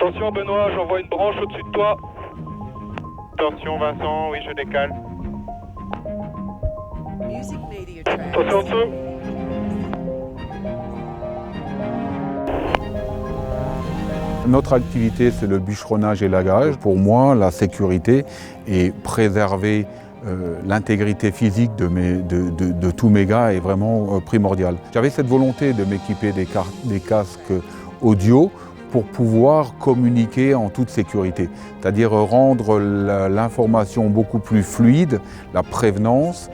Attention Benoît, j'envoie une branche au-dessus de toi. Attention Vincent, oui je décale. Attention en dessous. Notre activité, c'est le bûcheronnage et l'agage. Pour moi, la sécurité et préserver l'intégrité physique de tous mes gars est vraiment primordial. J'avais cette volonté de m'équiper des casques audio pour pouvoir communiquer en toute sécurité, c'est-à-dire rendre l'information beaucoup plus fluide, la prévenance,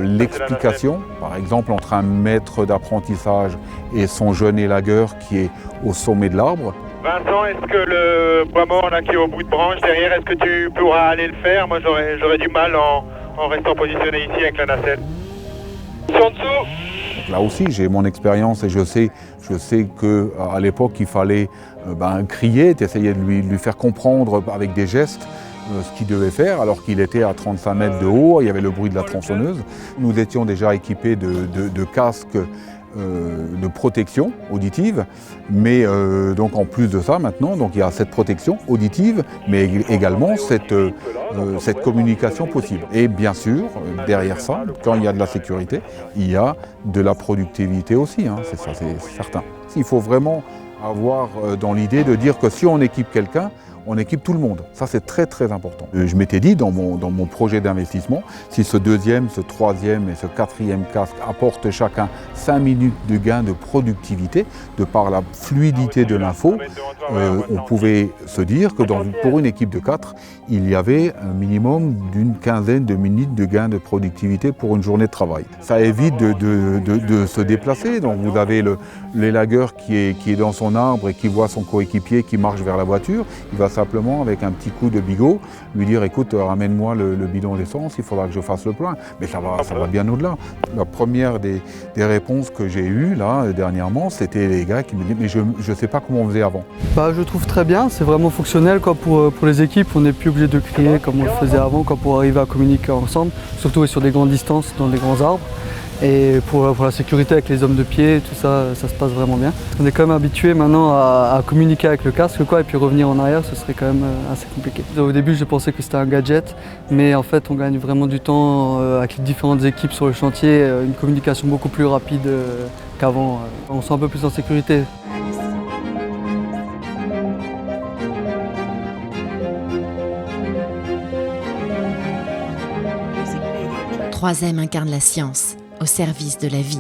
l'explication, par exemple entre un maître d'apprentissage et son jeune élagueur qui est au sommet de l'arbre. Vincent, est-ce que le bois mort là qui est au bout de branche derrière, est-ce que tu pourras aller le faire? Moi j'aurais du mal en restant positionné ici avec la nacelle. En dessous. Là aussi j'ai mon expérience et je sais qu'à l'époque il fallait crier, essayer de lui faire comprendre avec des gestes ce qu'il devait faire alors qu'il était à 35 mètres de haut, il y avait le bruit de la tronçonneuse. Nous étions déjà équipés de casques de protection auditive, mais donc en plus de ça maintenant, donc il y a cette protection auditive, mais également cette communication possible. Et bien sûr, derrière ça, quand il y a de la sécurité, il y a de la productivité aussi, hein, c'est ça, c'est certain. Il faut vraiment avoir dans l'idée de dire que si on équipe quelqu'un, on équipe tout le monde. Ça, c'est très très important. Je m'étais dit dans mon projet d'investissement, si ce deuxième, ce troisième et ce quatrième casque apportent chacun 5 minutes de gain de productivité, de par la fluidité de l'info, on pouvait se dire que pour une équipe de 4, il y avait un minimum d'une quinzaine de minutes de gain de productivité pour une journée de travail. Ça évite de se déplacer. Donc vous avez l'élagueur qui est dans son arbre et qui voit son coéquipier qui marche vers la voiture. Il va simplement, avec un petit coup de bigot, lui dire « écoute, ramène-moi le bidon d'essence, il faudra que je fasse le plein ». Mais ça va bien au-delà. La première des réponses que j'ai eues là, dernièrement, c'était les gars qui me disaient « mais je ne sais pas comment on faisait avant ». Je trouve très bien, c'est vraiment fonctionnel pour les équipes. On n'est plus obligé de crier comme on le faisait avant pour arriver à communiquer ensemble, surtout sur des grandes distances, dans des grands arbres. Et pour la sécurité avec les hommes de pied, tout ça, ça se passe vraiment bien. On est quand même habitué maintenant à communiquer avec le casque, et puis revenir en arrière, ce serait quand même assez compliqué. Au début, je pensais que c'était un gadget, mais en fait, on gagne vraiment du temps avec les différentes équipes sur le chantier, une communication beaucoup plus rapide qu'avant. On se sent un peu plus en sécurité. Troisième incarne la science au service de la vie.